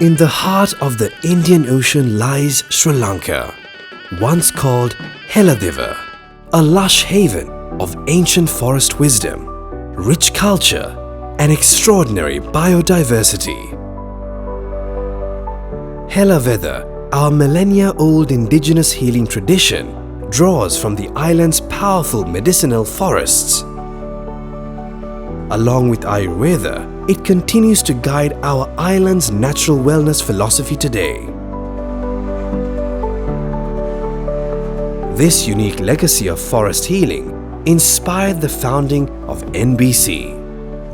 In the heart of the Indian Ocean lies Sri Lanka, once called Heladiva, a lush haven of ancient forest wisdom, rich culture and extraordinary biodiversity. Helaveda, our millennia-old indigenous healing tradition, draws from the island's powerful medicinal forests. Along with Ayurveda, it continues to guide our island's natural wellness philosophy today. This unique legacy of forest healing inspired the founding of NBC,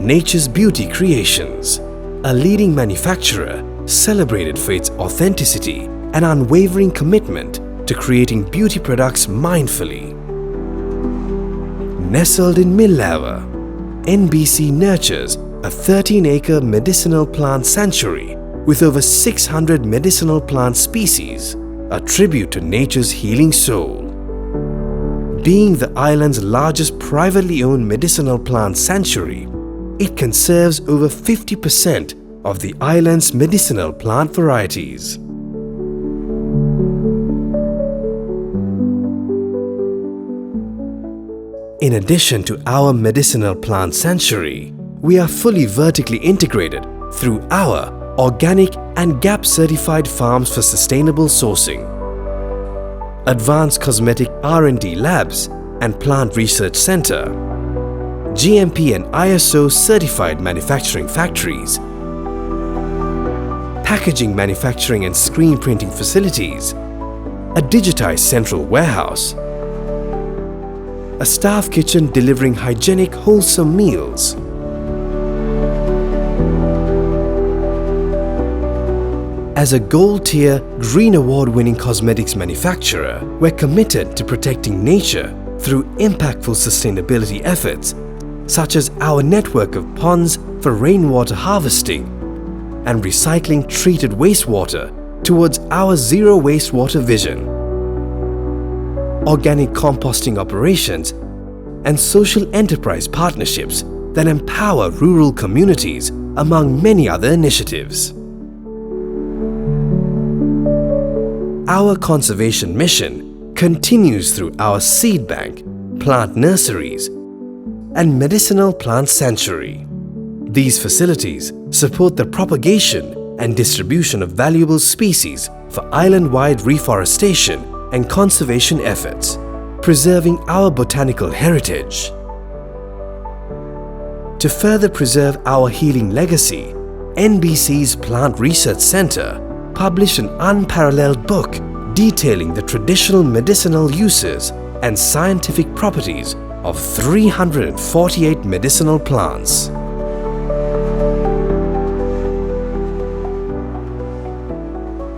Nature's Beauty Creations, a leading manufacturer celebrated for its authenticity and unwavering commitment to creating beauty products mindfully. Nestled in Millava, NBC nurtures a 13-acre medicinal plant sanctuary with over 600 medicinal plant species, a tribute to nature's healing soul. Being the island's largest privately owned medicinal plant sanctuary, it conserves over 50% of the island's medicinal plant varieties. In addition to our medicinal plant sanctuary, we are fully vertically integrated through our organic and GAP certified farms for sustainable sourcing, advanced cosmetic R&D labs and plant research center, GMP and ISO certified manufacturing factories, packaging manufacturing and screen printing facilities, a digitized central warehouse, a staff kitchen delivering hygienic, wholesome meals, as a gold-tier, Green Award-winning cosmetics manufacturer, we're committed to protecting nature through impactful sustainability efforts, such as our network of ponds for rainwater harvesting and recycling treated wastewater towards our zero wastewater vision, organic composting operations, and social enterprise partnerships that empower rural communities, among many other initiatives. Our conservation mission continues through our seed bank, plant nurseries, and medicinal plant sanctuary. These facilities support the propagation and distribution of valuable species for island-wide reforestation and conservation efforts, preserving our botanical heritage. To further preserve our healing legacy, NBC's Plant Research Center published an unparalleled book detailing the traditional medicinal uses and scientific properties of 348 medicinal plants.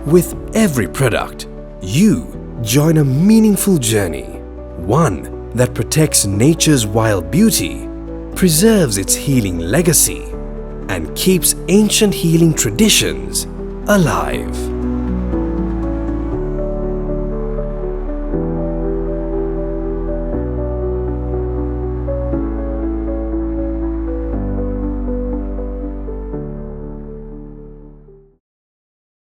With every product, you join a meaningful journey, one that protects nature's wild beauty, preserves its healing legacy, and keeps ancient healing traditions alive.